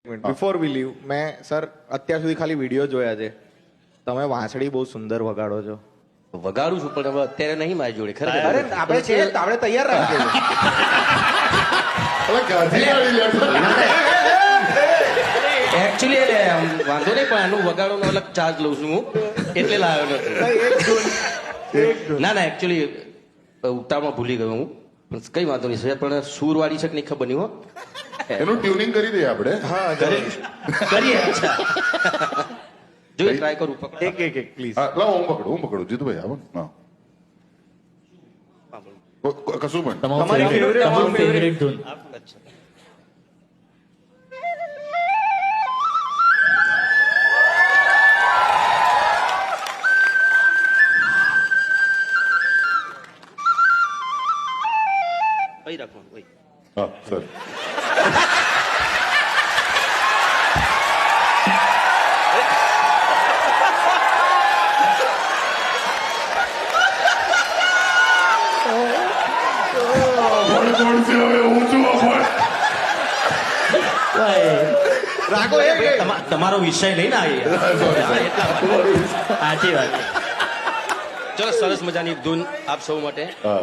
Before we leave મેં sir અત્યાર સુધી ખાલી વિડીયો જોયા છે. તમે વાંસળી બહુ સુંદર વગાડો છો. વગાડું છું પણ હવે અત્યારે નહીં મારી જોડે ખરેખર. અરે આપણે છે આપણે તૈયાર રાખીએ એકચ્યુઅલી વાંધો નહીં પણ આનું વગાડવાનો અલગ ચાર્જ લઉં છું હું એટલે લાવ્યો નથી. ના એકચ્યુઅલી ઉતાવળમાં ભૂલી ગયો હું પણ કઈ વાંધો નહીં સાહેબ પણ સૂરવાળી છે કે નહીં ખબર નહીં હો. એનું ટ્યુનિંગ કરી દઈએ આપણે. હા કરીએ અચ્છા જોઈએ ટ્રાય કરું પકડ. એક પ્લીઝ. હા, લાવો હું પકડું જીતુભાઈ આવો હા કશું પણ તમારી ફેવરેટ ધૂન કઈ રાખવાનું ભાઈ. હા સર રાખો તમારો વિષય લઈને આવીએ એટલા સાચી વાત ચલો સરસ મજાની ધૂન આપ સૌ માટે હા